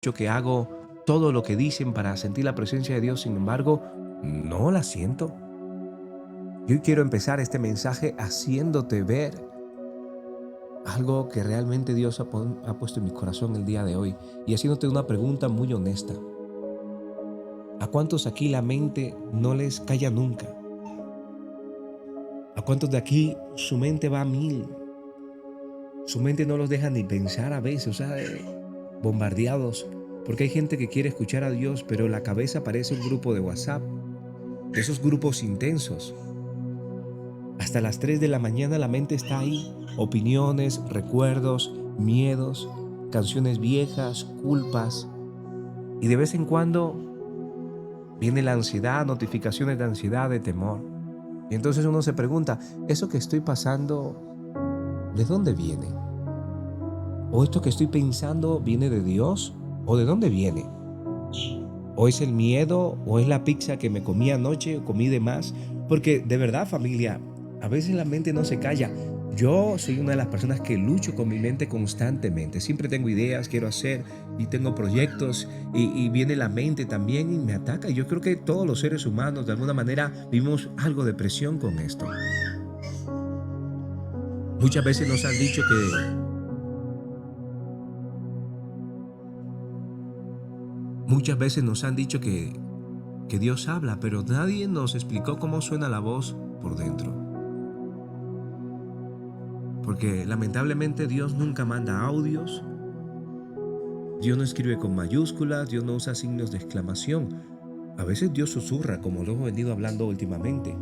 que hago todo lo que dicen para sentir la presencia de Dios, sin embargo, no la siento. Y hoy quiero empezar este mensaje haciéndote ver algo que realmente Dios ha puesto en mi corazón el día de hoy y haciéndote una pregunta muy honesta. ¿A cuántos aquí la mente no les calla nunca? ¿A cuántos de aquí su mente va a mil? Su mente no los deja ni pensar a veces, o sea, bombardeados. Porque hay gente que quiere escuchar a Dios, pero la cabeza parece un grupo de WhatsApp, de esos grupos intensos. Hasta las 3 de la mañana la mente está ahí. Opiniones, recuerdos, miedos, canciones viejas, culpas. Y de vez en cuando viene la ansiedad, notificaciones de ansiedad, de temor. Y entonces uno se pregunta, ¿eso que estoy pasando, de dónde viene? ¿O esto que estoy pensando viene de Dios? ¿O de dónde viene? ¿O es el miedo? ¿O es la pizza que me comí anoche o comí de más? Porque de verdad, familia, a veces la mente no se calla. Yo soy una de las personas que lucho con mi mente constantemente. Siempre tengo ideas, quiero hacer y tengo proyectos y viene la mente también y me ataca. Y yo creo que todos los seres humanos de alguna manera vivimos algo de presión con esto. Muchas veces nos han dicho muchas veces nos han dicho que Dios habla, pero nadie nos explicó cómo suena la voz por dentro. Porque lamentablemente Dios nunca manda audios, Dios no escribe con mayúsculas, Dios no usa signos de exclamación. A veces Dios susurra, como lo hemos venido hablando últimamente.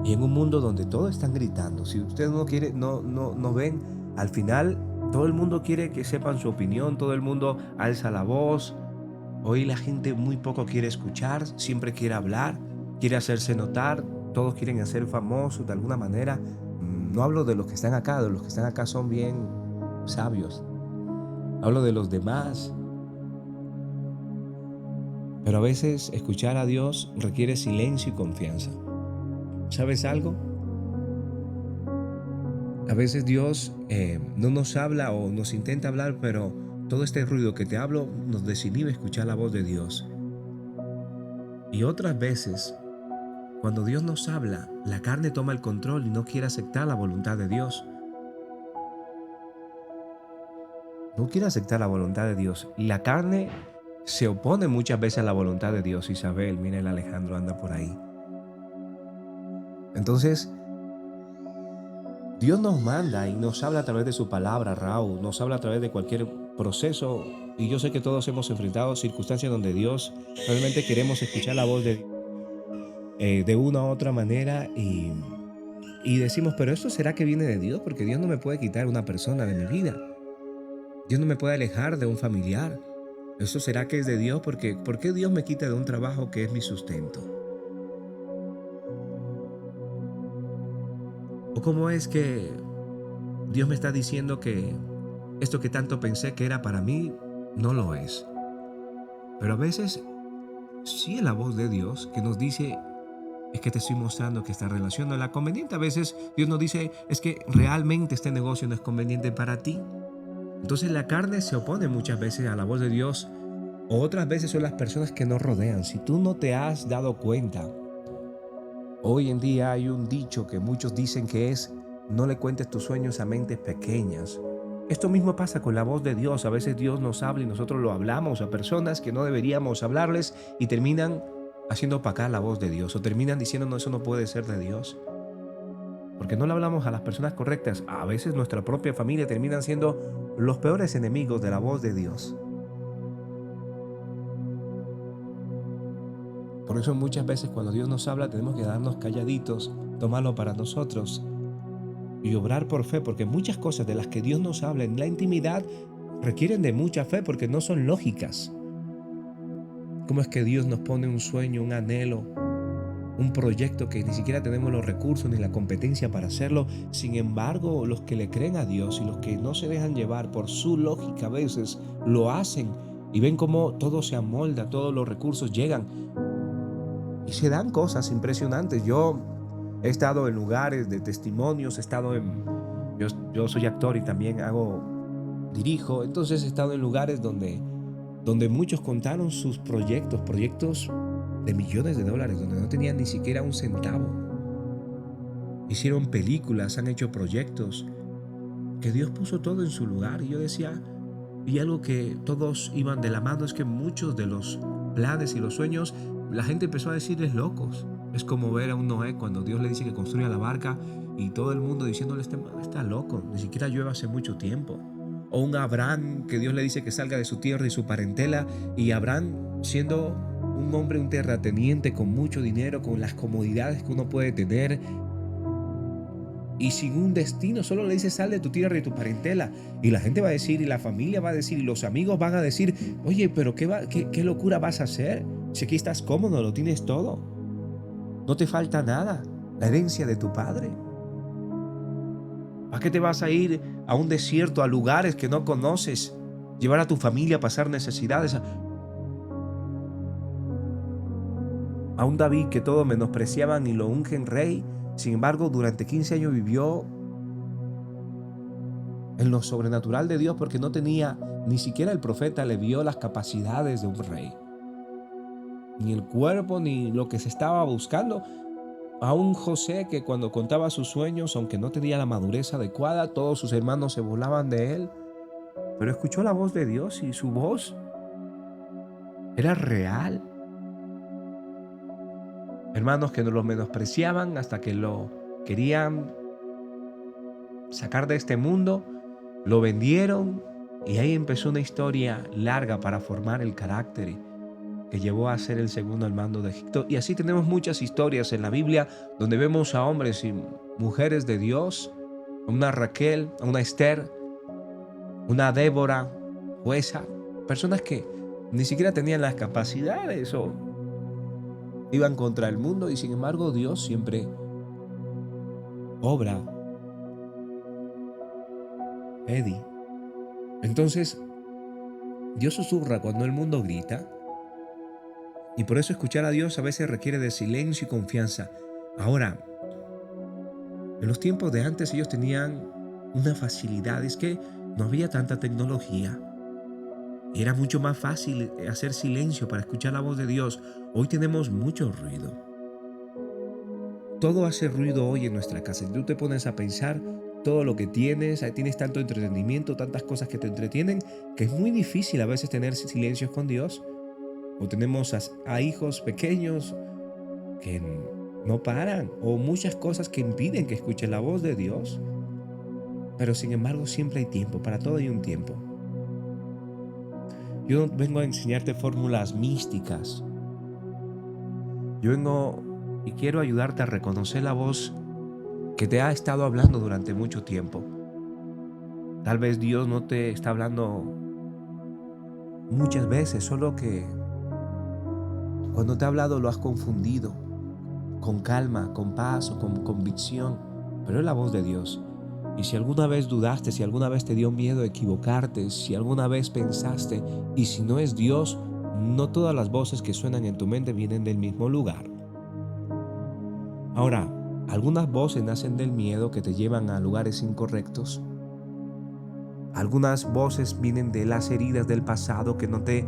Y en un mundo donde todos están gritando, si usted no quiere, no ven, al final todo el mundo quiere que sepan su opinión, todo el mundo alza la voz. Hoy la gente muy poco quiere escuchar, siempre quiere hablar, quiere hacerse notar, todos quieren ser famosos de alguna manera. No hablo de los que están acá, de los que están acá son bien sabios. Hablo de los demás. Pero a veces escuchar a Dios requiere silencio y confianza. ¿Sabes algo? A veces Dios no nos habla o nos intenta hablar, pero todo este ruido que te hablo nos desinhibe escuchar la voz de Dios. Y otras veces, cuando Dios nos habla, la carne toma el control y no quiere aceptar la voluntad de Dios. No quiere aceptar la voluntad de Dios. Y la carne se opone muchas veces a la voluntad de Dios. Isabel, mira el Alejandro anda por ahí. Entonces, Dios nos manda y nos habla a través de su palabra, Raúl. Nos habla a través de cualquier proceso. Y yo sé que todos hemos enfrentado circunstancias donde Dios realmente queremos escuchar la voz de una u otra manera y decimos, pero ¿esto será que viene de Dios? Porque Dios no me puede quitar una persona de mi vida. Dios no me puede alejar de un familiar. ¿Esto será que es de Dios? Porque ¿por qué Dios me quita de un trabajo que es mi sustento? ¿O cómo es que Dios me está diciendo que esto que tanto pensé que era para mí no lo es? Pero a veces sí es la voz de Dios que nos dice, es que te estoy mostrando que esta relación no es la conveniente. A veces Dios nos dice, es que realmente este negocio no es conveniente para ti. Entonces la carne se opone muchas veces a la voz de Dios. O otras veces son las personas que nos rodean. Si tú no te has dado cuenta, hoy en día hay un dicho que muchos dicen que es, no le cuentes tus sueños a mentes pequeñas. Esto mismo pasa con la voz de Dios. A veces Dios nos habla y nosotros lo hablamos a personas que no deberíamos hablarles y terminan haciendo opacar la voz de Dios o terminan diciendo, no, eso no puede ser de Dios. Porque no le hablamos a las personas correctas. A veces nuestra propia familia terminan siendo los peores enemigos de la voz de Dios. Por eso muchas veces cuando Dios nos habla tenemos que quedarnos calladitos, tomarlo para nosotros y obrar por fe, porque muchas cosas de las que Dios nos habla en la intimidad requieren de mucha fe porque no son lógicas. ¿Cómo es que Dios nos pone un sueño, un anhelo, un proyecto que ni siquiera tenemos los recursos ni la competencia para hacerlo? Sin embargo, los que le creen a Dios y los que no se dejan llevar por su lógica a veces lo hacen y ven cómo todo se amolda, todos los recursos llegan y se dan cosas impresionantes. Yo he estado en lugares de testimonios, he estado en... Yo soy actor y también hago dirijo. Entonces he estado en lugares donde muchos contaron sus proyectos de millones de dólares, donde no tenían ni siquiera un centavo. Hicieron películas, han hecho proyectos, que Dios puso todo en su lugar. Y yo decía, y algo que todos iban de la mano es que muchos de los planes y los sueños, la gente empezó a decirles locos. Es como ver a un Noé cuando Dios le dice que construya la barca y todo el mundo diciéndole, este man está loco, ni siquiera llueve hace mucho tiempo. O un Abraham que Dios le dice que salga de su tierra y su parentela, y Abraham, siendo un hombre, un terrateniente con mucho dinero, con las comodidades que uno puede tener y sin un destino, solo le dice sal de tu tierra y tu parentela. Y la gente va a decir, y la familia va a decir, y los amigos van a decir, oye, pero qué locura vas a hacer si aquí estás cómodo, lo tienes todo, no te falta nada, la herencia de tu padre. ¿Para qué te vas a ir a un desierto, a lugares que no conoces, llevar a tu familia a pasar necesidades? A un David que todo menospreciaban y lo ungen rey, sin embargo durante 15 años vivió en lo sobrenatural de Dios, porque no tenía, ni siquiera el profeta le vio las capacidades de un rey, ni el cuerpo, ni lo que se estaba buscando. A un José que cuando contaba sus sueños, aunque no tenía la madurez adecuada, todos sus hermanos se burlaban de él, pero escuchó la voz de Dios y su voz era real. Hermanos que no lo menospreciaban hasta que lo querían sacar de este mundo, lo vendieron, y ahí empezó una historia larga para formar el carácter que llevó a ser el segundo al mando de Egipto. Y así tenemos muchas historias en la Biblia donde vemos a hombres y mujeres de Dios, una Raquel, una Esther, una Débora, jueza, personas que ni siquiera tenían las capacidades o iban contra el mundo, y sin embargo Dios siempre obra. Eddie. Entonces, Dios susurra cuando el mundo grita, y por eso escuchar a Dios a veces requiere de silencio y confianza. Ahora, en los tiempos de antes ellos tenían una facilidad, es que no había tanta tecnología. Era mucho más fácil hacer silencio para escuchar la voz de Dios. Hoy tenemos mucho ruido. Todo hace ruido hoy en nuestra casa. Si tú te pones a pensar todo lo que tienes tanto entretenimiento, tantas cosas que te entretienen, que es muy difícil a veces tener silencios con Dios. O tenemos a hijos pequeños que no paran, o muchas cosas que impiden que escuchen la voz de Dios. Pero sin embargo siempre hay tiempo, para todo hay un tiempo. Yo no vengo a enseñarte fórmulas místicas. Yo vengo y quiero ayudarte a reconocer la voz que te ha estado hablando durante mucho tiempo. Tal vez Dios no te está hablando muchas veces, solo que cuando te ha hablado lo has confundido, con calma, con paz o con convicción, pero es la voz de Dios. Y si alguna vez dudaste, si alguna vez te dio miedo equivocarte, si alguna vez pensaste, y si no es Dios, no todas las voces que suenan en tu mente vienen del mismo lugar. Ahora, algunas voces nacen del miedo que te llevan a lugares incorrectos. Algunas voces vienen de las heridas del pasado que no te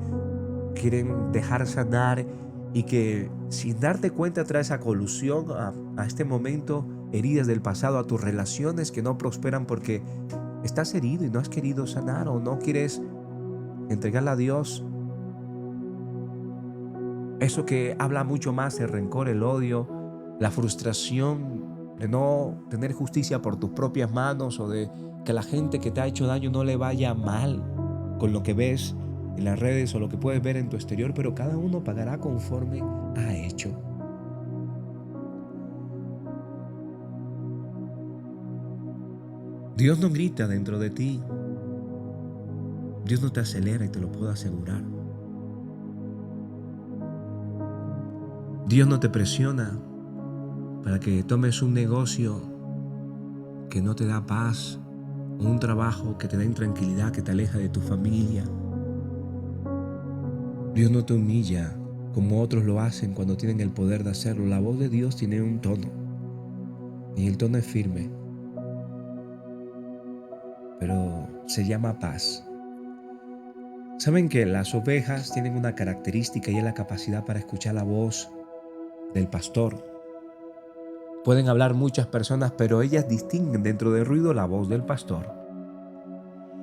quieren dejar sanar, y que sin darte cuenta trae esa colusión a este momento, heridas del pasado, a tus relaciones que no prosperan porque estás herido y no has querido sanar, o no quieres entregarle a Dios eso que habla mucho más, el rencor, el odio, la frustración de no tener justicia por tus propias manos, o de que la gente que te ha hecho daño no le vaya mal con lo que ves en las redes o lo que puedes ver en tu exterior, pero cada uno pagará conforme ha hecho. Dios no grita dentro de ti. Dios no te acelera, y te lo puedo asegurar. Dios no te presiona para que tomes un negocio que no te da paz, o un trabajo que te da intranquilidad, que te aleja de tu familia. Dios no te humilla como otros lo hacen cuando tienen el poder de hacerlo. La voz de Dios tiene un tono, y el tono es firme. Pero se llama paz. Saben que las ovejas tienen una característica y es la capacidad para escuchar la voz del pastor. Pueden hablar muchas personas, pero ellas distinguen dentro del ruido la voz del pastor.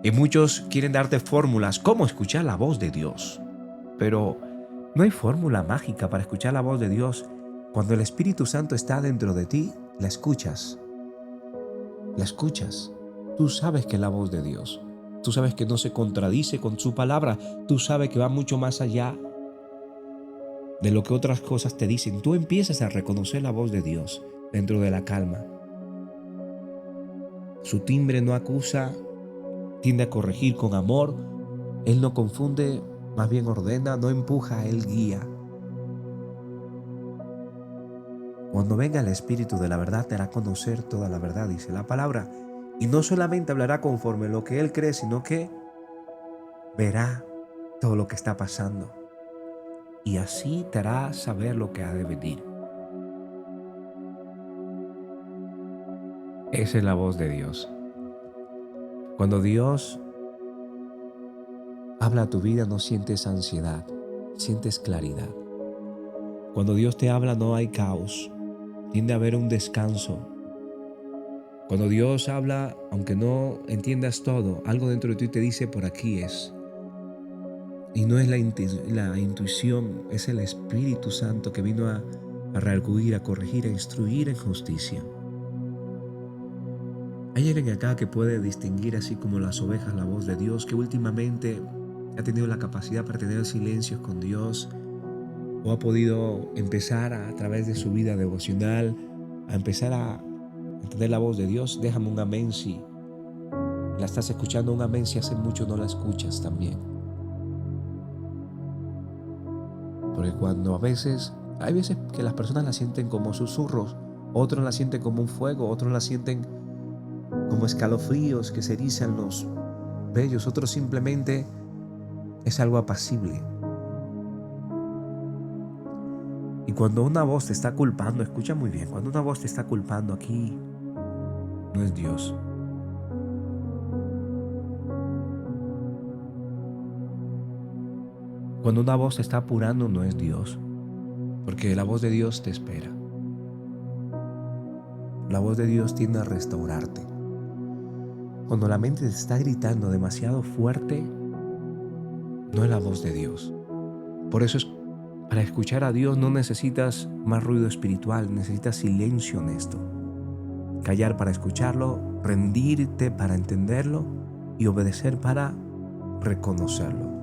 Y muchos quieren darte fórmulas, cómo escuchar la voz de Dios. Pero no hay fórmula mágica para escuchar la voz de Dios. Cuando el Espíritu Santo está dentro de ti, la escuchas. La escuchas. Tú sabes que es la voz de Dios. Tú sabes que no se contradice con su palabra. Tú sabes que va mucho más allá de lo que otras cosas te dicen. Tú empiezas a reconocer la voz de Dios dentro de la calma. Su timbre no acusa, tiende a corregir con amor. Él no confunde, más bien ordena, no empuja, Él guía. Cuando venga el Espíritu de la verdad te hará conocer toda la verdad, dice la palabra. Y no solamente hablará conforme lo que Él cree, sino que verá todo lo que está pasando. Y así te hará saber lo que ha de venir. Esa es la voz de Dios. Cuando Dios habla a tu vida no sientes ansiedad, sientes claridad. Cuando Dios te habla no hay caos, tiende a haber un descanso. Cuando Dios habla, aunque no entiendas todo, algo dentro de ti te dice por aquí es. Y no es la intuición, es el Espíritu Santo que vino a redarguir, a corregir, a instruir en justicia. Hay alguien acá que puede distinguir así como las ovejas la voz de Dios, que últimamente ha tenido la capacidad para tener silencios con Dios o ha podido empezar a través de su vida devocional a empezar a entender la voz de Dios. Déjame un amén si la estás escuchando, un amén si hace mucho no la escuchas también. Porque cuando hay veces que las personas la sienten como susurros, otros la sienten como un fuego, otros la sienten como escalofríos que se erizan los vellos, otros simplemente es algo apacible. Y cuando una voz te está culpando, escucha muy bien, cuando una voz te está culpando aquí, no es Dios. Cuando una voz te está apurando, no es Dios. Porque la voz de Dios te espera. La voz de Dios tiende a restaurarte. Cuando la mente te está gritando demasiado fuerte, no es la voz de Dios. Por eso para escuchar a Dios no necesitas más ruido espiritual, necesitas silencio honesto. Callar para escucharlo, rendirte para entenderlo y obedecer para reconocerlo.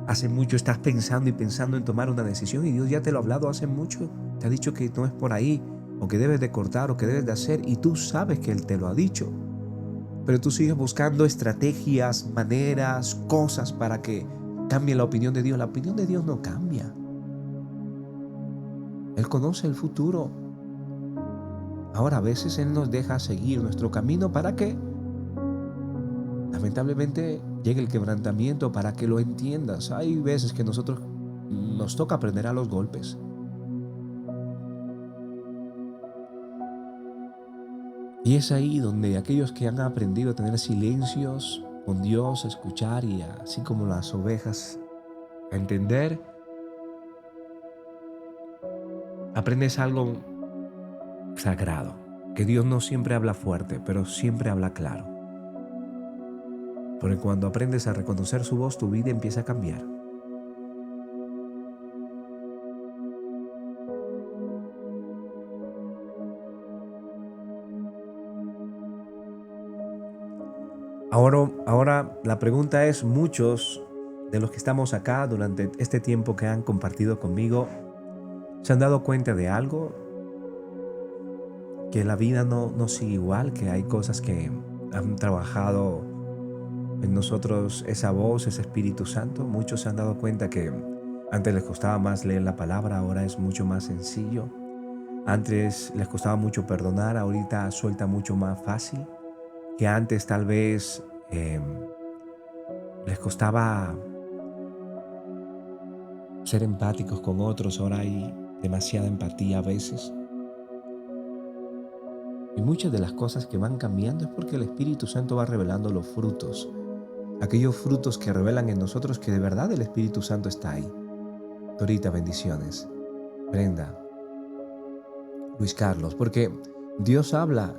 Hace mucho estás pensando y pensando en tomar una decisión y Dios ya te lo ha hablado hace mucho. Te ha dicho que no es por ahí, o que debes de cortar, o que debes de hacer, y tú sabes que Él te lo ha dicho. Pero tú sigues buscando estrategias, maneras, cosas para que cambie la opinión de Dios. La opinión de Dios no cambia. Él conoce el futuro. Ahora a veces Él nos deja seguir nuestro camino para que lamentablemente llegue el quebrantamiento, para que lo entiendas. Hay veces que nosotros nos toca aprender a los golpes. Y es ahí donde aquellos que han aprendido a tener silencios con Dios, a escuchar y así como las ovejas, a entender, aprendes algo sagrado, que Dios no siempre habla fuerte, pero siempre habla claro. Porque cuando aprendes a reconocer su voz, tu vida empieza a cambiar. Ahora la pregunta es, muchos de los que estamos acá durante este tiempo que han compartido conmigo, ¿se han dado cuenta de algo? Que la vida no sigue igual, que hay cosas que han trabajado en nosotros esa voz, ese Espíritu Santo. Muchos se han dado cuenta que antes les costaba más leer la palabra, ahora es mucho más sencillo. Antes les costaba mucho perdonar, ahorita suelta mucho más fácil. Que antes tal vez les costaba ser empáticos con otros, ahora hay demasiada empatía a veces. Y muchas de las cosas que van cambiando es porque el Espíritu Santo va revelando los frutos. Aquellos frutos que revelan en nosotros que de verdad el Espíritu Santo está ahí. Dorita, bendiciones. Brenda, Luis Carlos, porque Dios habla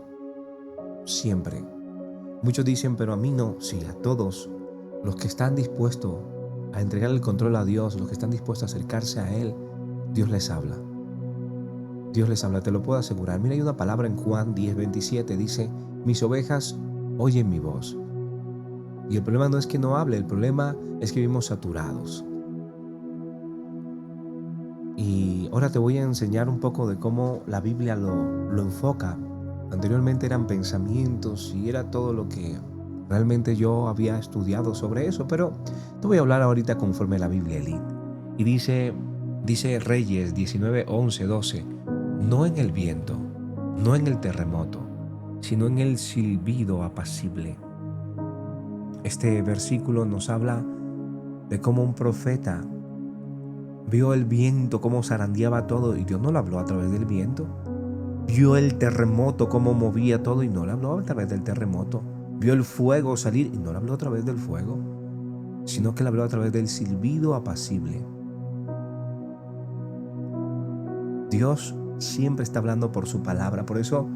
siempre. Muchos dicen, pero a mí no. Sí, a todos los que están dispuestos a entregar el control a Dios, los que están dispuestos a acercarse a Él, Dios les habla. Dios les habla, te lo puedo asegurar. Mira, hay una palabra en Juan 10:27, dice, mis ovejas oyen mi voz. Y el problema no es que no hable, el problema es que vivimos saturados. Y ahora te voy a enseñar un poco de cómo la Biblia lo enfoca. Anteriormente eran pensamientos y era todo lo que realmente yo había estudiado sobre eso, pero te voy a hablar ahorita conforme la Biblia lee. Y dice Reyes 19, 11, 12, no en el viento, no en el terremoto, sino en el silbido apacible. Este versículo nos habla de cómo un profeta vio el viento, cómo zarandeaba todo, y Dios no lo habló a través del viento. Vio el terremoto, cómo movía todo, y no lo habló a través del terremoto. Vio el fuego salir, y no lo habló a través del fuego, sino que lo habló a través del silbido apacible. Dios siempre está hablando por su palabra, por eso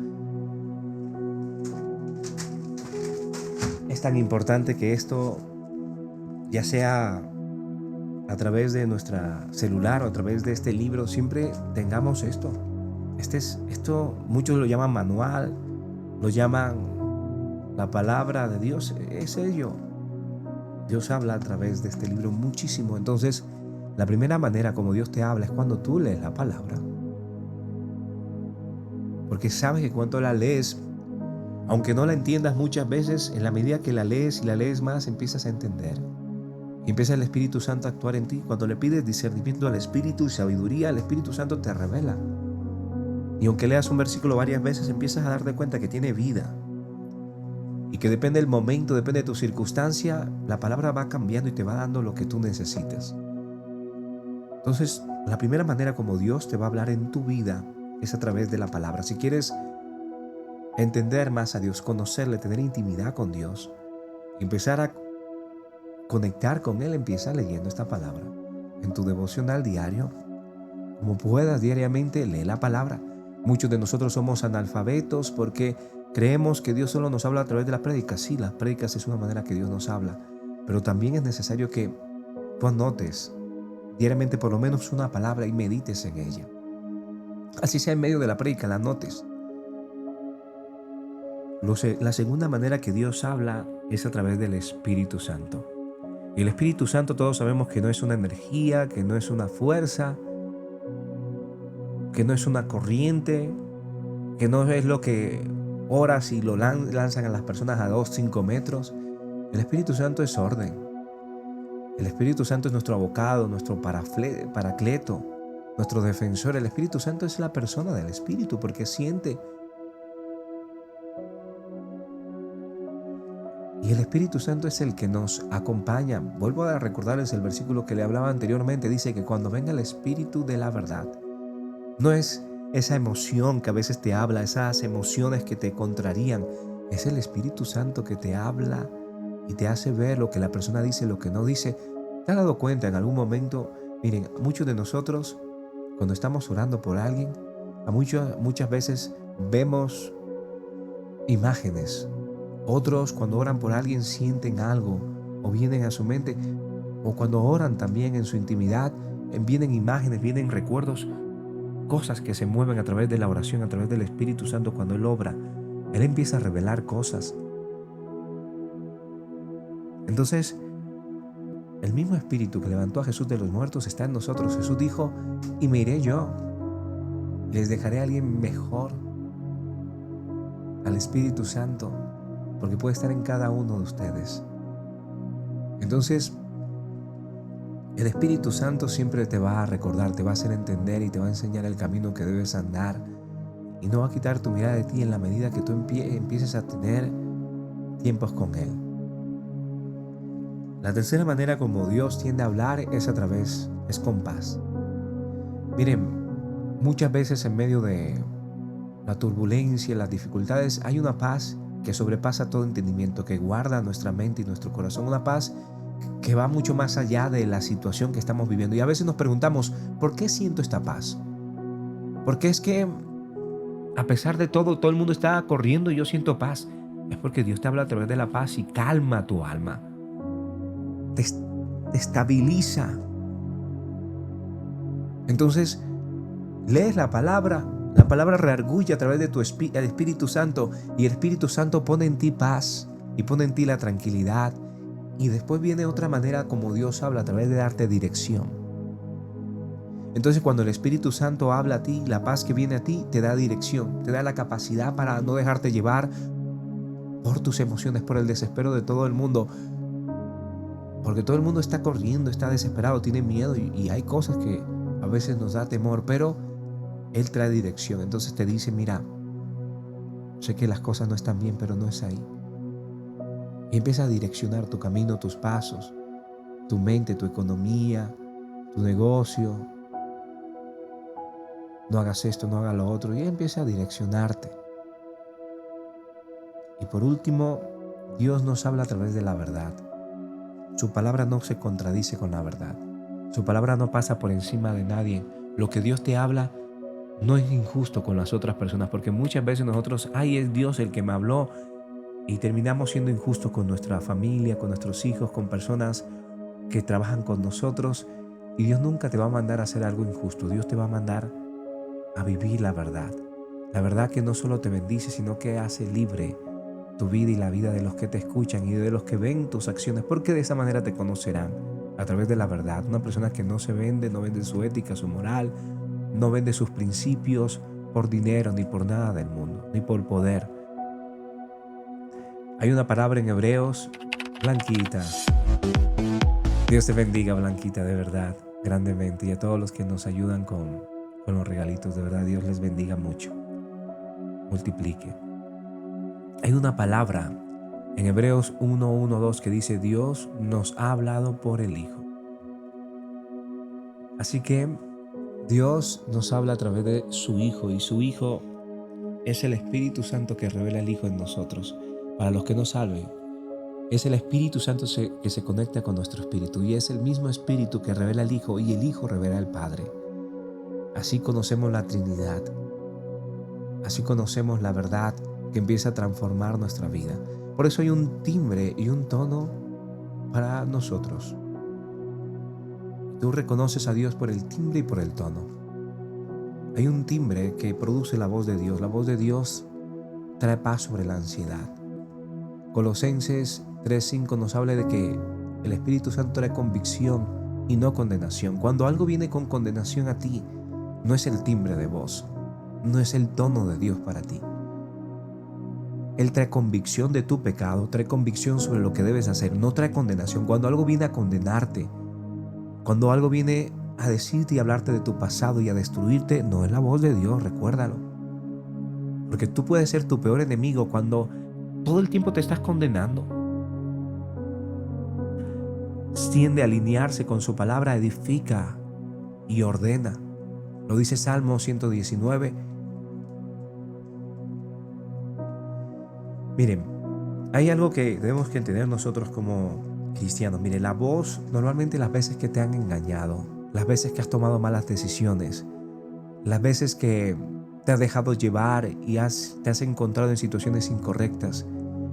es tan importante que esto, ya sea a través de nuestra celular o a través de este libro, siempre tengamos esto. Esto muchos lo llaman manual, lo llaman la palabra de Dios, es ello. Dios habla a través de este libro muchísimo. Entonces, la primera manera como Dios te habla es cuando tú lees la palabra. Porque sabes que cuando la lees, aunque no la entiendas muchas veces, en la medida que la lees y la lees más, empiezas a entender. Y empieza el Espíritu Santo a actuar en ti. Cuando le pides discernimiento al Espíritu y sabiduría, el Espíritu Santo te revela. Y aunque leas un versículo varias veces, empiezas a darte cuenta que tiene vida. Y que depende del momento, depende de tu circunstancia, la palabra va cambiando y te va dando lo que tú necesitas. Entonces, la primera manera como Dios te va a hablar en tu vida es a través de la palabra. Si quieres entender más a Dios, conocerle, tener intimidad con Dios, empezar a conectar con Él, empieza leyendo esta palabra. En tu devocional diario, como puedas diariamente, lee la palabra. Muchos de nosotros somos analfabetos porque creemos que Dios solo nos habla a través de las prédicas. Sí, las prédicas es una manera que Dios nos habla, pero también es necesario que tú anotes diariamente por lo menos una palabra y medites en ella. Así sea en medio de la prédica, la anotes. La segunda manera que Dios habla es a través del Espíritu Santo. Y el Espíritu Santo todos sabemos que no es una energía, que no es una fuerza, que no es una corriente, que no es lo que oras y lo lanzan a las personas a 2, 5 metros. El Espíritu Santo es orden. El Espíritu Santo es nuestro abogado, nuestro paracleto, nuestro defensor. El Espíritu Santo es la persona del Espíritu porque siente. Y el Espíritu Santo es el que nos acompaña. Vuelvo a recordarles el versículo que le hablaba anteriormente. Dice que cuando venga el Espíritu de la verdad, no es esa emoción que a veces te habla, esas emociones que te contrarían. Es el Espíritu Santo que te habla y te hace ver lo que la persona dice, lo que no dice. ¿Te has dado cuenta en algún momento? Miren, muchos de nosotros, cuando estamos orando por alguien, muchas veces vemos imágenes. Otros, cuando oran por alguien, sienten algo o vienen a su mente. O cuando oran también en su intimidad, vienen imágenes, vienen recuerdos, cosas que se mueven a través de la oración, a través del Espíritu Santo cuando Él obra. Él empieza a revelar cosas. Entonces, el mismo Espíritu que levantó a Jesús de los muertos está en nosotros. Jesús dijo, y me iré yo, les dejaré a alguien mejor, al Espíritu Santo, porque puede estar en cada uno de ustedes. Entonces, el Espíritu Santo siempre te va a recordar, te va a hacer entender y te va a enseñar el camino que debes andar. Y no va a quitar tu mirada de ti en la medida que tú empieces a tener tiempos con Él. La tercera manera como Dios tiende a hablar es con paz. Miren, muchas veces en medio de la turbulencia, las dificultades, hay una paz que sobrepasa todo entendimiento, que guarda nuestra mente y nuestro corazón, una paz que va mucho más allá de la situación que estamos viviendo. Y a veces nos preguntamos, ¿por qué siento esta paz? Porque es que a pesar de todo el mundo está corriendo y yo siento paz. Es porque Dios te habla a través de la paz y calma tu alma, te, te estabiliza. Entonces, lees la palabra reargulla a través de el Espíritu Santo, y el Espíritu Santo pone en ti paz y pone en ti la tranquilidad. Y después viene otra manera como Dios habla, a través de darte dirección. Entonces, cuando el Espíritu Santo habla a ti, la paz que viene a ti te da dirección, te da la capacidad para no dejarte llevar por tus emociones, por el desespero de todo el mundo. Porque todo el mundo está corriendo, está desesperado, tiene miedo, y hay cosas que a veces nos da temor, pero Él trae dirección. Entonces te dice, mira, sé que las cosas no están bien, pero no es ahí. Y empieza a direccionar tu camino, tus pasos, tu mente, tu economía, tu negocio. No hagas esto, no hagas lo otro. Y Él empieza a direccionarte. Y por último, Dios nos habla a través de la verdad. Su palabra no se contradice con la verdad. Su palabra no pasa por encima de nadie. Lo que Dios te habla no es injusto con las otras personas, porque muchas veces nosotros, ay, es Dios el que me habló, y terminamos siendo injustos con nuestra familia, con nuestros hijos, con personas que trabajan con nosotros. Y Dios nunca te va a mandar a hacer algo injusto. Dios te va a mandar a vivir la verdad. La verdad que no solo te bendice, sino que hace libre tu vida y la vida de los que te escuchan y de los que ven tus acciones, porque de esa manera te conocerán, a través de la verdad. Una persona que no se vende, no vende su ética, su moral, no vende sus principios por dinero ni por nada del mundo, ni por poder. Hay una palabra en Hebreos, Blanquita. Dios te bendiga, Blanquita, de verdad, grandemente. Y a todos los que nos ayudan con los regalitos, de verdad, Dios les bendiga mucho. Multiplique. Hay una palabra en Hebreos 1:1-2 que dice, Dios nos ha hablado por el Hijo. Así que Dios nos habla a través de su Hijo, y su Hijo es el Espíritu Santo que revela el Hijo en nosotros. Para los que no saben, es el Espíritu Santo que se conecta con nuestro espíritu, y es el mismo Espíritu que revela al Hijo, y el Hijo revela al Padre. Así conocemos la Trinidad. Así conocemos la verdad que empieza a transformar nuestra vida. Por eso hay un timbre y un tono para nosotros. Tú reconoces a Dios por el timbre y por el tono. Hay un timbre que produce la voz de Dios. La voz de Dios trae paz sobre la ansiedad. Colosenses 3:5 nos habla de que el Espíritu Santo trae convicción y no condenación. Cuando algo viene con condenación a ti, no es el timbre de voz, no es el tono de Dios para ti. Él trae convicción de tu pecado, trae convicción sobre lo que debes hacer, no trae condenación. Cuando algo viene a condenarte, cuando algo viene a decirte y hablarte de tu pasado y a destruirte, no es la voz de Dios, recuérdalo. Porque tú puedes ser tu peor enemigo cuando todo el tiempo te estás condenando. Tiende a alinearse con su palabra, edifica y ordena. Lo dice Salmo 119. Miren, hay algo que debemos que entender nosotros como cristianos. Mire, la voz, normalmente las veces que te han engañado, las veces que has tomado malas decisiones, las veces que te has dejado llevar y te has encontrado en situaciones incorrectas,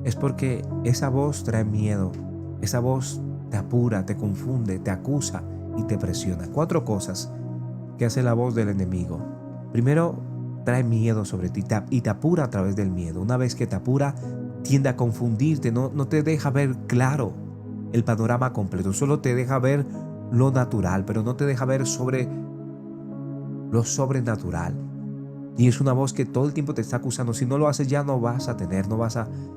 es porque esa voz trae miedo. Esa voz te apura, te confunde, te acusa y te presiona. 4 cosas que hace la voz del enemigo. Primero, trae miedo sobre ti y te apura a través del miedo. Una vez que te apura, tiende a confundirte, no te deja ver claro el panorama completo, solo te deja ver lo natural, pero no te deja ver sobre lo sobrenatural. Y es una voz que todo el tiempo te está acusando. Si no lo haces ya no vas a tener,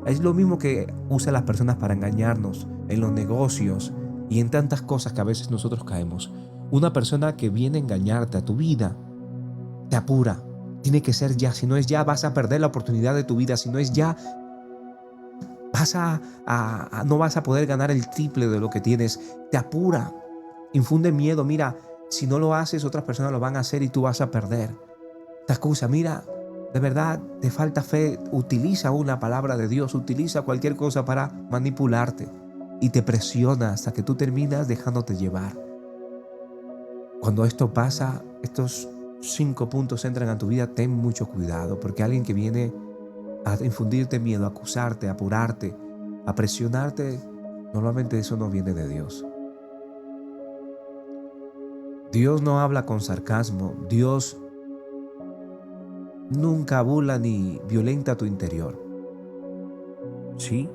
Es lo mismo que usan las personas para engañarnos en los negocios y en tantas cosas que a veces nosotros caemos. Una persona que viene a engañarte a tu vida, te apura. Tiene que ser ya. Si no es ya, vas a perder la oportunidad de tu vida. Si no es ya, no vas a poder ganar el triple de lo que tienes. Te apura, infunde miedo. Mira, si no lo haces, otras personas lo van a hacer y tú vas a perder. Te acusa, mira, de verdad te falta fe, utiliza una palabra de Dios, utiliza cualquier cosa para manipularte y te presiona hasta que tú terminas dejándote llevar. Cuando esto pasa, estos 5 puntos entran a tu vida, ten mucho cuidado, porque alguien que viene a infundirte miedo, a acusarte, a apurarte, a presionarte, normalmente eso no viene de Dios. Dios no habla con sarcasmo, Dios nunca burla ni violenta tu interior. ¿Sí?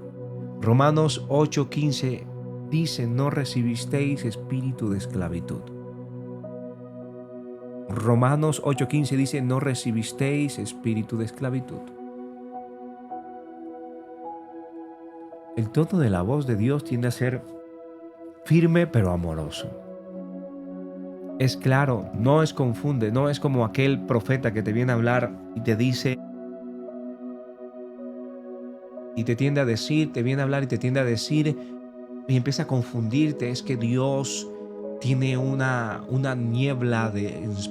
Romanos 8:15 dice, no recibisteis espíritu de esclavitud. Romanos 8:15 dice, no recibisteis espíritu de esclavitud. El tono de la voz de Dios tiende a ser firme pero amoroso. Es claro, no es confunde, no es como aquel profeta que te viene a hablar y te dice y te tiende a decir, te viene a hablar y te tiende a decir y empieza a confundirte. Es que Dios tiene una niebla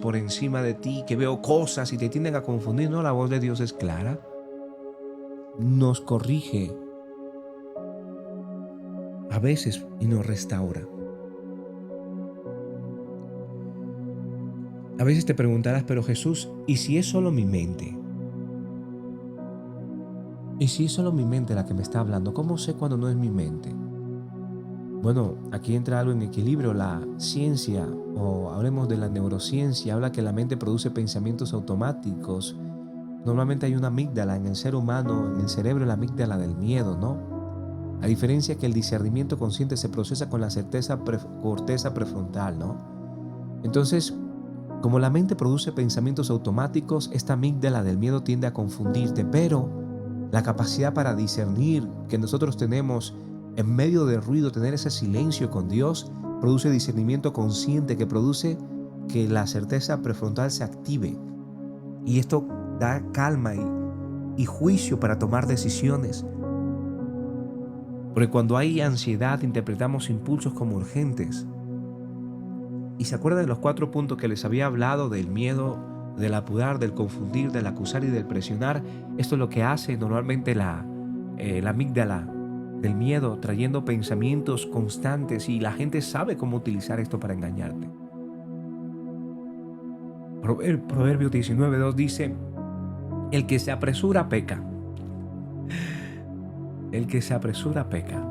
por encima de ti, que veo cosas y te tienden a confundir. No, la voz de Dios es clara, nos corrige a veces y nos restaura. A veces te preguntarás, pero Jesús, ¿y si es solo mi mente? ¿Y si es solo mi mente la que me está hablando? ¿Cómo sé cuando no es mi mente? Bueno, aquí entra algo en equilibrio. La ciencia, o hablemos de la neurociencia, habla que la mente produce pensamientos automáticos. Normalmente hay una amígdala en el ser humano, en el cerebro, la amígdala del miedo, ¿no? A diferencia que el discernimiento consciente se procesa con la corteza prefrontal, ¿no? Entonces, como la mente produce pensamientos automáticos, esta amígdala del miedo tiende a confundirte, pero la capacidad para discernir que nosotros tenemos en medio del ruido, tener ese silencio con Dios, produce discernimiento consciente que produce que la certeza prefrontal se active. Y esto da calma y juicio para tomar decisiones. Porque cuando hay ansiedad interpretamos impulsos como urgentes. ¿Y se acuerdan de los 4 puntos que les había hablado del miedo, del apurar, del confundir, del acusar y del presionar? Esto es lo que hace normalmente la amígdala del miedo, trayendo pensamientos constantes, y la gente sabe cómo utilizar esto para engañarte. Proverbios 19:2 dice, el que se apresura peca. El que se apresura peca.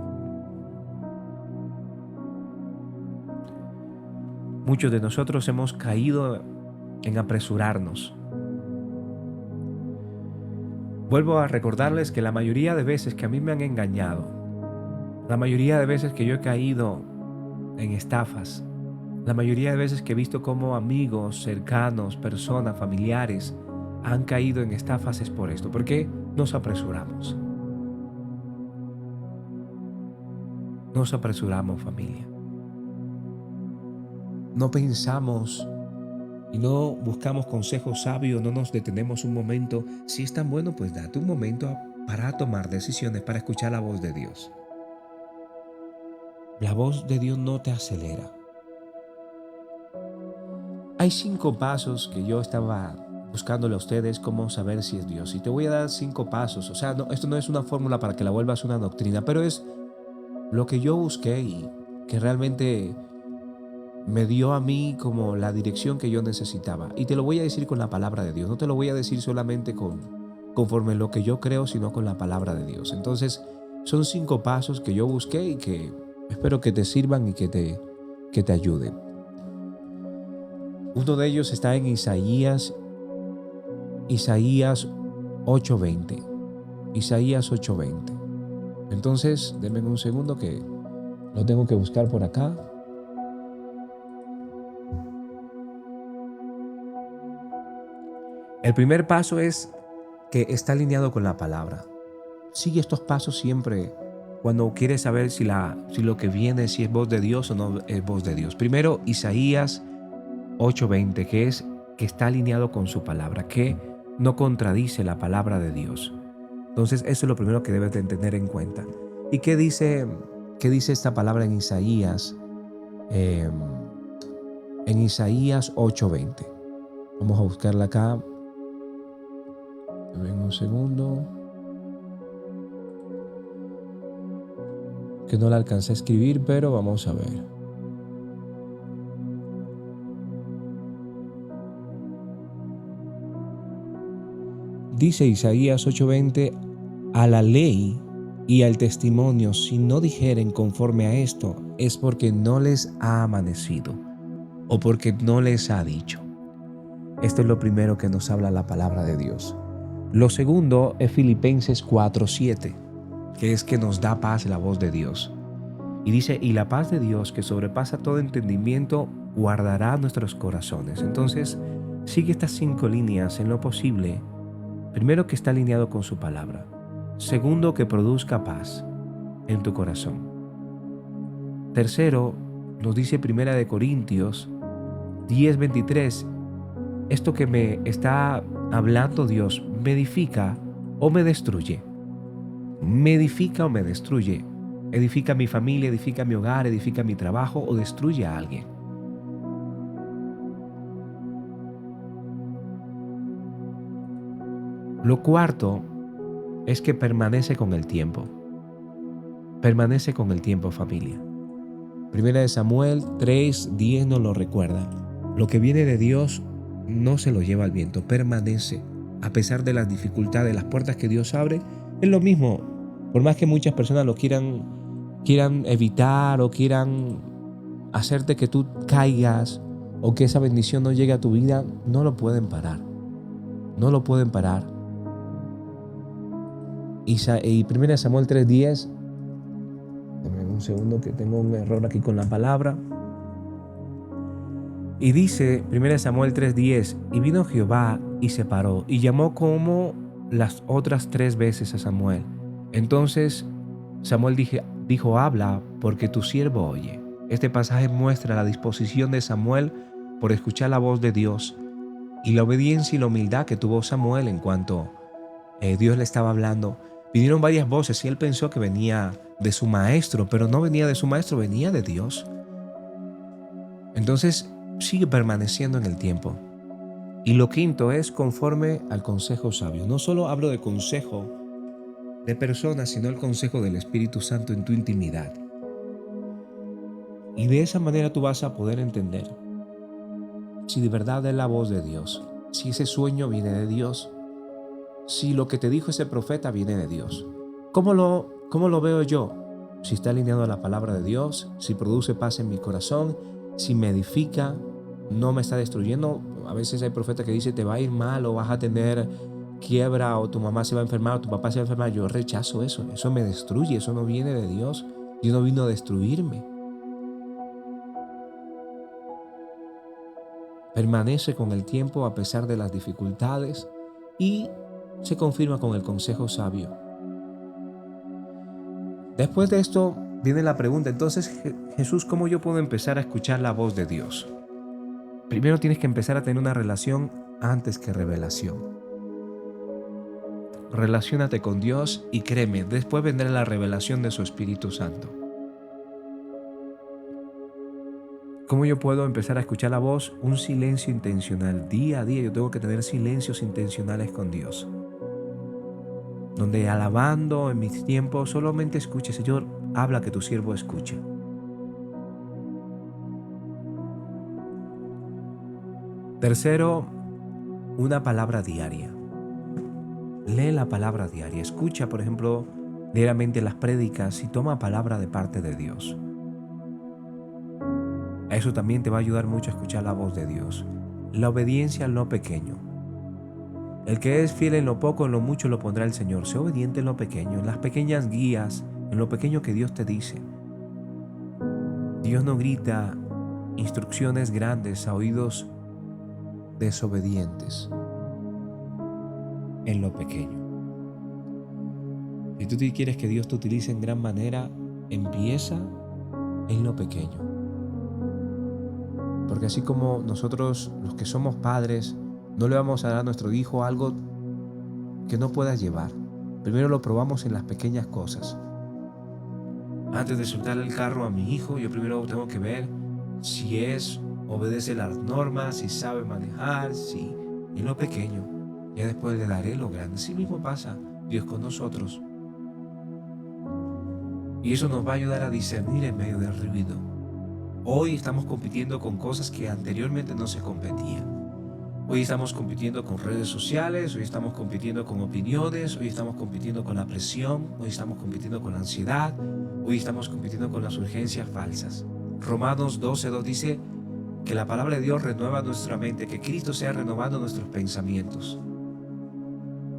Muchos de nosotros hemos caído en apresurarnos. Vuelvo a recordarles que la mayoría de veces que a mí me han engañado, la mayoría de veces que yo he caído en estafas, la mayoría de veces que he visto cómo amigos, cercanos, personas, familiares han caído en estafas es por esto, porque nos apresuramos. Nos apresuramos, familia. No pensamos y no buscamos consejos sabios, no nos detenemos un momento. Si es tan bueno, pues date un momento para tomar decisiones, para escuchar la voz de Dios. La voz de Dios no te acelera. Hay 5 pasos que yo estaba buscándole a ustedes cómo saber si es Dios. Y te voy a dar 5 pasos. O sea, no, esto no es una fórmula para que la vuelvas una doctrina, pero es lo que yo busqué y que realmente me dio a mí como la dirección que yo necesitaba. Y te lo voy a decir con la palabra de Dios. No te lo voy a decir solamente conforme lo que yo creo, sino con la palabra de Dios. Entonces, son 5 pasos que yo busqué y que espero que te sirvan y que te ayuden. Uno de ellos está en Isaías 8:20. Isaías 8:20. Entonces, denme un segundo que lo tengo que buscar por acá. El primer paso es que está alineado con la palabra. Sigue estos pasos siempre cuando quieres saber si lo que viene, si es voz de Dios o no es voz de Dios. Primero, Isaías 8:20, que está alineado con su palabra, que no contradice la palabra de Dios. Entonces, eso es lo primero que debes de tener en cuenta. ¿Y qué dice esta palabra en Isaías? En Isaías 8:20. Vamos a buscarla acá. Ven un segundo. Que no la alcancé a escribir, pero vamos a ver. Dice Isaías 8:20, a la ley y al testimonio, si no dijeren conforme a esto, es porque no les ha amanecido o porque no les ha dicho. Esto es lo primero que nos habla la palabra de Dios. Lo segundo es Filipenses 4:7, que es que nos da paz la voz de Dios. Y dice, y la paz de Dios que sobrepasa todo entendimiento guardará nuestros corazones. Entonces, sigue estas 5 líneas en lo posible. Primero, que está alineado con su palabra. Segundo, que produzca paz en tu corazón. Tercero, nos dice 1 Corintios 10:23, esto que me está hablando Dios, ¿me edifica o me destruye? ¿Me edifica o me destruye? ¿Edifica mi familia, edifica mi hogar, edifica mi trabajo o destruye a alguien? Lo cuarto es que permanece con el tiempo. Permanece con el tiempo, familia. 1 Samuel 3:10 nos lo recuerda. Lo que viene de Dios no se lo lleva al viento, permanece. A pesar de las dificultades, las puertas que Dios abre, es lo mismo. Por más que muchas personas lo quieran evitar o quieran hacerte que tú caigas o que esa bendición no llegue a tu vida, no lo pueden parar. No lo pueden parar. Y 1 Samuel 3:10, dame un segundo que tengo un error aquí con la palabra. Y dice 1 Samuel 3:10, y vino Jehová y se paró y llamó como las otras 3 veces a Samuel. Entonces Samuel dijo, habla, porque tu siervo oye. Este pasaje muestra la disposición de Samuel por escuchar la voz de Dios y la obediencia y la humildad que tuvo Samuel en cuanto Dios le estaba hablando. Vinieron varias voces y él pensó que venía de su maestro, pero no venía de su maestro, venía de Dios. Entonces sigue permaneciendo en el tiempo. Y lo quinto es conforme al consejo sabio. No solo hablo de consejo de personas, sino el consejo del Espíritu Santo en tu intimidad. Y de esa manera tú vas a poder entender si de verdad es la voz de Dios, si ese sueño viene de Dios, si lo que te dijo ese profeta viene de Dios. ¿Cómo lo veo yo? Si está alineado a la palabra de Dios, si produce paz en mi corazón, si me edifica, no me está destruyendo. A veces hay profetas que dicen te va a ir mal o vas a tener quiebra o tu mamá se va a enfermar o tu papá se va a enfermar. Yo rechazo eso. Eso me destruye, eso no viene de Dios. Dios no vino a destruirme. Permanece con el tiempo a pesar de las dificultades y se confirma con el consejo sabio. Después de esto viene la pregunta, entonces Jesús, ¿cómo yo puedo empezar a escuchar la voz de Dios? Primero tienes que empezar a tener una relación antes que revelación. Relaciónate con Dios y créeme, después vendrá la revelación de su Espíritu Santo. ¿Cómo yo puedo empezar a escuchar la voz? Un silencio intencional. Día a día yo tengo que tener silencios intencionales con Dios. Donde alabando en mis tiempos solamente escuche, Señor, habla que tu siervo escuche. Tercero, una palabra diaria. Lee la palabra diaria. Escucha, por ejemplo, diariamente las prédicas y toma palabra de parte de Dios. Eso también te va a ayudar mucho a escuchar la voz de Dios. La obediencia en lo pequeño. El que es fiel en lo poco, en lo mucho lo pondrá el Señor. Sé obediente en lo pequeño, en las pequeñas guías, en lo pequeño que Dios te dice. Dios no grita instrucciones grandes a oídos desobedientes. En lo pequeño. Si tú quieres que Dios te utilice en gran manera, empieza en lo pequeño. Porque así como nosotros, los que somos padres, no le vamos a dar a nuestro hijo algo que no pueda llevar. Primero lo probamos en las pequeñas cosas. Antes de soltar el carro a mi hijo, yo primero tengo que ver si obedece las normas, si sabe manejar, si en lo pequeño. Ya después le daré lo grande. Así mismo pasa Dios con nosotros. Y eso nos va a ayudar a discernir en medio del ruido. Hoy estamos compitiendo con cosas que anteriormente no se competían. Hoy estamos compitiendo con redes sociales, hoy estamos compitiendo con opiniones, hoy estamos compitiendo con la presión, hoy estamos compitiendo con la ansiedad, hoy estamos compitiendo con las urgencias falsas. Romanos 12:2 dice que la palabra de Dios renueva nuestra mente, que Cristo sea renovando nuestros pensamientos.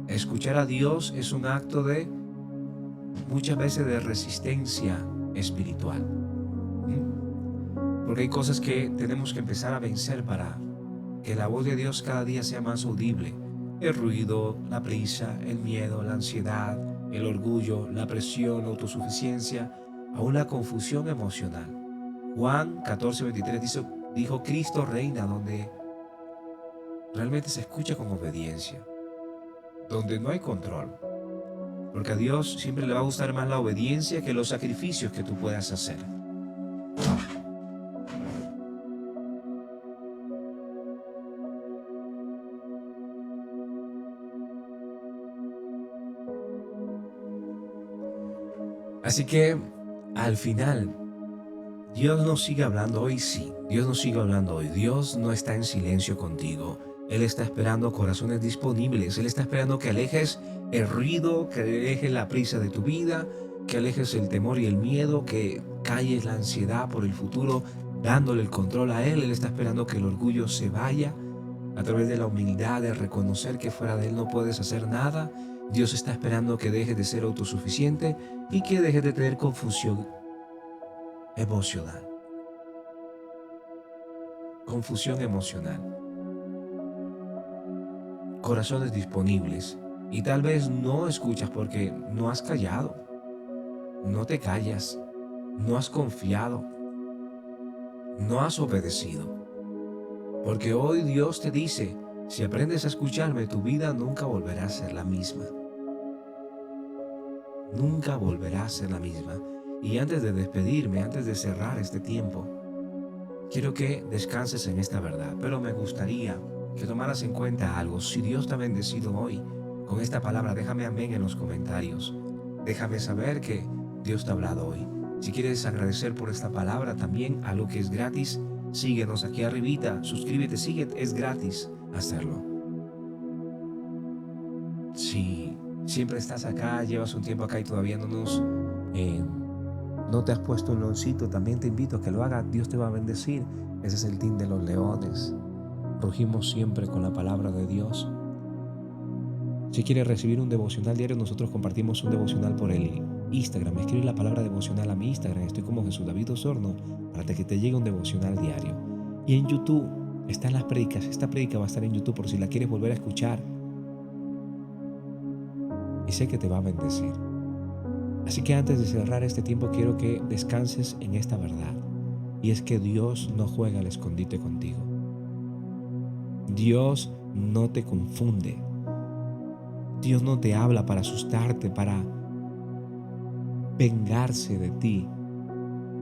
Escuchar a Dios es un acto de, muchas veces, de resistencia espiritual. Porque hay cosas que tenemos que empezar a vencer para que la voz de Dios cada día sea más audible. El ruido, la prisa, el miedo, la ansiedad, el orgullo, la presión, la autosuficiencia, aún la confusión emocional. Juan 14:23 dijo, Cristo reina donde realmente se escucha con obediencia, donde no hay control. Porque a Dios siempre le va a gustar más la obediencia que los sacrificios que tú puedas hacer. Así que al final, Dios nos sigue hablando hoy, sí. Dios nos sigue hablando hoy. Dios no está en silencio contigo. Él está esperando corazones disponibles. Él está esperando que alejes el ruido, que alejes la prisa de tu vida, que alejes el temor y el miedo, que calles la ansiedad por el futuro, dándole el control a Él. Él está esperando que el orgullo se vaya a través de la humildad, de reconocer que fuera de Él no puedes hacer nada. Dios está esperando que dejes de ser autosuficiente y que dejes de tener confusión emocional. Confusión emocional. Corazones disponibles. Y tal vez no escuchas porque no has callado. No te callas. No has confiado. No has obedecido. Porque hoy Dios te dice, si aprendes a escucharme, tu vida nunca volverá a ser la misma. Nunca volverá a ser la misma. Y antes de despedirme, antes de cerrar este tiempo, quiero que descanses en esta verdad, pero me gustaría que tomaras en cuenta algo. Si Dios te ha bendecido hoy con esta palabra, déjame amén en los comentarios. Déjame saber que Dios te ha hablado hoy. Si quieres agradecer por esta palabra, también algo que es gratis, síguenos aquí arribita, suscríbete, síguete, es gratis hacerlo. Si siempre estás acá, llevas un tiempo acá y todavía no te has puesto un leoncito, también te invito a que lo hagas. Dios te va a bendecir. Ese es el team de los leones. Rugimos siempre con la palabra de Dios. Si quieres recibir un devocional diario, nosotros compartimos un devocional por el Instagram. Escribe la palabra devocional a mi Instagram. Estoy como Jesús David Osorno para que te llegue un devocional diario. Y en YouTube están las prédicas. Esta prédica va a estar en YouTube por si la quieres volver a escuchar. Y sé que te va a bendecir. Así que antes de cerrar este tiempo quiero que descanses en esta verdad. Y es que Dios no juega al escondite contigo. Dios no te confunde. Dios no te habla para asustarte, para vengarse de ti.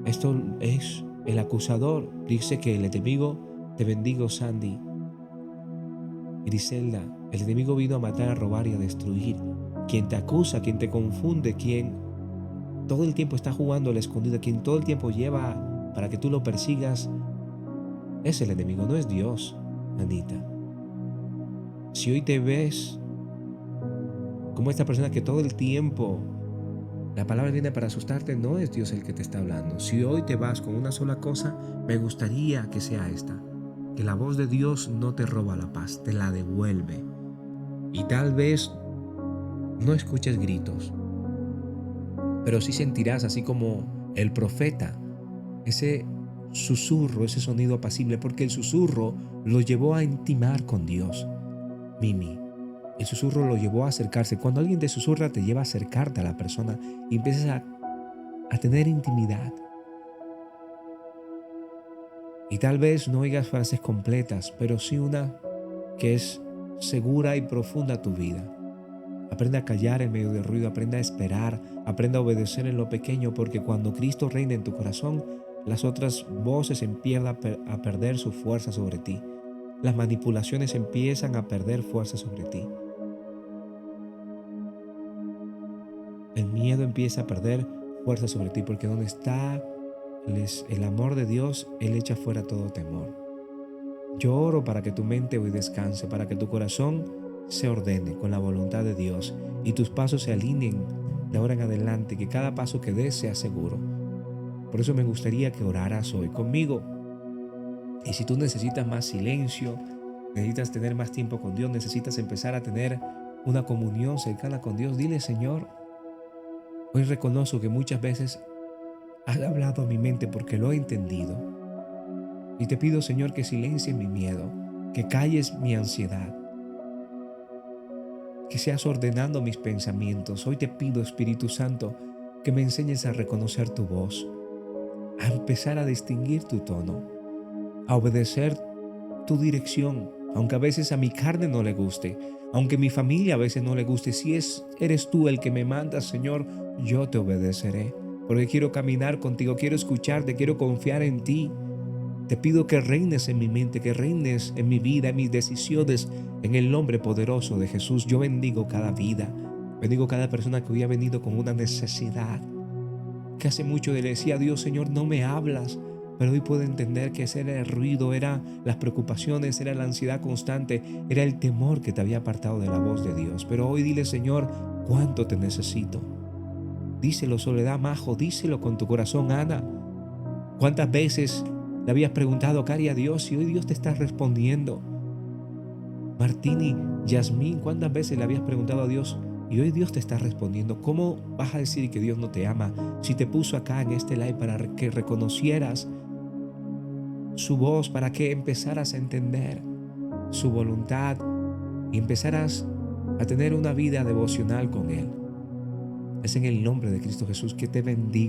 Esto es el acusador. Dice que el enemigo, te bendigo Sandy, Griselda, el enemigo vino a matar, a robar y a destruir. Quien te acusa, quien te confunde, quien todo el tiempo está jugando al escondido, quien todo el tiempo lleva para que tú lo persigas, es el enemigo, no es Dios, Anita. Si hoy te ves como esta persona que todo el tiempo la palabra viene para asustarte, no es Dios el que te está hablando. Si hoy te vas con una sola cosa, me gustaría que sea esta: que la voz de Dios no te roba la paz, te la devuelve. Y tal vez no escuches gritos, pero sí sentirás, así como el profeta, ese susurro, ese sonido apacible, porque el susurro lo llevó a intimar con Dios. Mimi, el susurro lo llevó a acercarse. Cuando alguien te susurra, te lleva a acercarte a la persona y empiezas a tener intimidad. Y tal vez no oigas frases completas, pero sí una que es segura y profunda a tu vida. Aprende a callar en medio del ruido, aprende a esperar, aprende a obedecer en lo pequeño, porque cuando Cristo reina en tu corazón, las otras voces empiezan a perder su fuerza sobre ti. Las manipulaciones empiezan a perder fuerza sobre ti. el miedo empieza a perder fuerza sobre ti, porque donde está el amor de Dios, Él echa fuera todo temor. Yo oro para que tu mente hoy descanse, para que tu corazón se ordene con la voluntad de Dios y tus pasos se alineen de ahora en adelante, que cada paso que des sea seguro. Por eso me gustaría que oraras hoy conmigo. Y si tú necesitas más silencio, necesitas tener más tiempo con Dios, necesitas empezar a tener una comunión cercana con Dios, dile: Señor, hoy reconozco que muchas veces has hablado a mi mente porque lo he entendido. Y te pido, Señor, que silencies mi miedo, que calles mi ansiedad, que seas ordenando mis pensamientos. Hoy te pido, Espíritu Santo, que me enseñes a reconocer tu voz, a empezar a distinguir tu tono, a obedecer tu dirección, aunque a veces a mi carne no le guste, aunque mi familia a veces no le guste. Si eres tú el que me mandas, Señor, yo te obedeceré, porque quiero caminar contigo, quiero escucharte, quiero confiar en ti. Te pido que reines en mi mente, que reines en mi vida, en mis decisiones, en el nombre poderoso de Jesús. Yo bendigo cada vida, bendigo cada persona que hoy ha venido con una necesidad, que hace mucho le decía a Dios: Señor, no me hablas, pero hoy puedo entender que ese era el ruido, eran las preocupaciones, era la ansiedad constante, era el temor que te había apartado de la voz de Dios. Pero hoy dile: Señor, cuánto te necesito. Díselo, Soledad Majo, díselo con tu corazón, Ana. ¿Cuántas veces le habías preguntado, Cari, a Dios, y hoy Dios te está respondiendo? Martini, Yasmín, ¿cuántas veces le habías preguntado a Dios y hoy Dios te está respondiendo? ¿Cómo vas a decir que Dios no te ama si te puso acá en este live para que reconocieras su voz, para que empezaras a entender su voluntad y empezaras a tener una vida devocional con Él? Es en el nombre de Cristo Jesús que te bendigo.